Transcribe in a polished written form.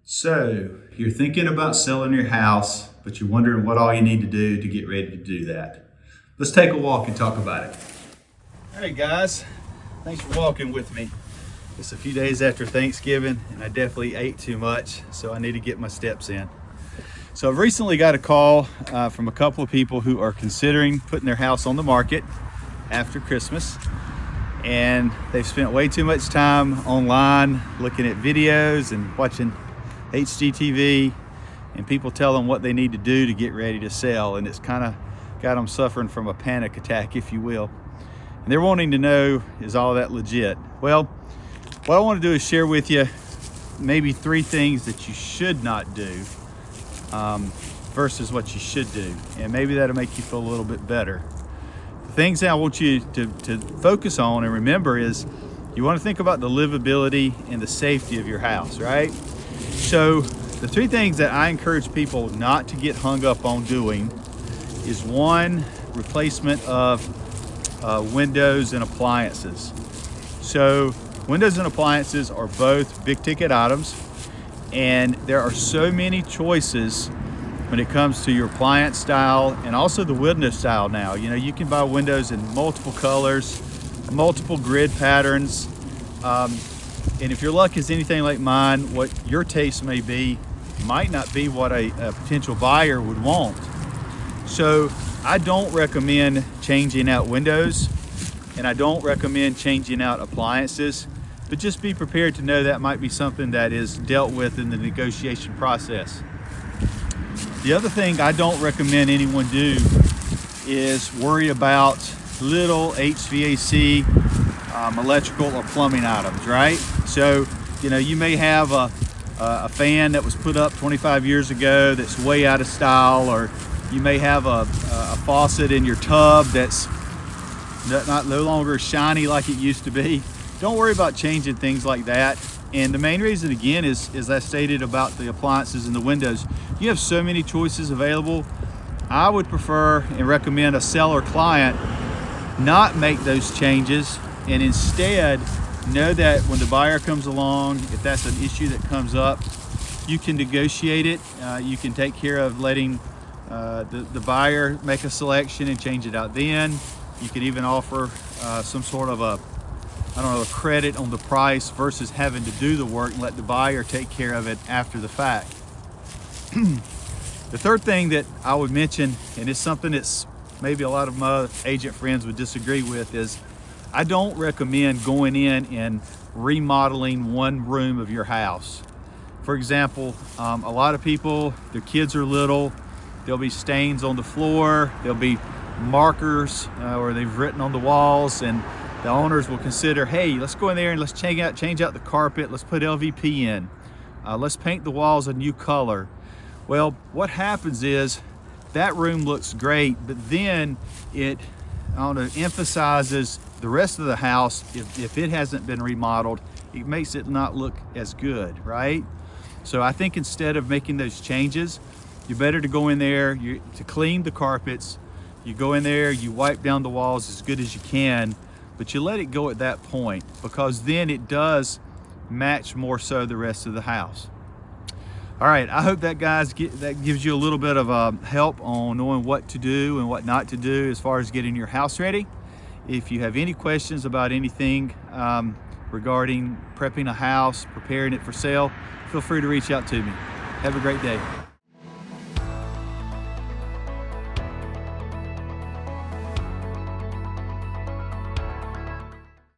So you're thinking about selling your house, but you're wondering what all you need to do to get ready to do that. Let's take a walk and talk about it. Hey guys, thanks for walking with me. It's a few days after Thanksgiving and I definitely ate too much, so I need to get my steps in. So I've recently got a call from a couple of people who are considering putting their house on the market after Christmas. And they've spent way too much time online looking at videos and watching HGTV, and people tell them what they need to do to get ready to sell, and it's kind of got them suffering from a panic attack, if you will. And they're wanting to know, is all that legit? Well, what I want to do is share with you maybe 3 things that you should not do versus what you should do, and maybe that'll make you feel a little bit better. The things that I want you to focus on and remember is you want to think about the livability and the safety of your house, right? So the 3 things that I encourage people not to get hung up on doing is 1, replacement of windows and appliances. So windows and appliances are both big ticket items, and there are so many choices when it comes to your appliance style and also the window style now. You know, you can buy windows in multiple colors, multiple grid patterns. And if your luck is anything like mine, what your taste may be might not be what a potential buyer would want. So I don't recommend changing out windows, and I don't recommend changing out appliances, but just be prepared to know that might be something that is dealt with in the negotiation process. The other thing I don't recommend anyone do is worry about little HVAC, electrical or plumbing items, right? So, you know, you may have a fan that was put up 25 years ago that's way out of style, or you may have a faucet in your tub that's no longer shiny like it used to be. Don't worry about changing things like that. And the main reason, again, is as I stated about the appliances and the windows, you have so many choices available. I would prefer and recommend a seller client not make those changes, and instead know that when the buyer comes along, if that's an issue that comes up, you can negotiate it. You can take care of letting the buyer make a selection and change it out then. You could even offer some sort of a credit on the price versus having to do the work and let the buyer take care of it after the fact. The third thing that I would mention, and it's something that's maybe a lot of my agent friends would disagree with, is I don't recommend going in and remodeling one room of your house. For example, a lot of people, their kids are little, there'll be stains on the floor, there'll be markers or they've written on the walls, and the owners will consider, hey, let's go in there and let's change out the carpet, let's put LVP in, let's paint the walls a new color. Well, what happens is that room looks great, but then it emphasizes the rest of the house. If it hasn't been remodeled, it makes it not look as good, right? So I think instead of making those changes, you're better to go in there to clean the carpets. You go in there, you wipe down the walls as good as you can, but you let it go at that point, because then it does match more so the rest of the house. All right, I hope that, guys, that gives you a little bit of help on knowing what to do and what not to do as far as getting your house ready. If you have any questions about anything regarding prepping a house, preparing it for sale, feel free to reach out to me. Have a great day.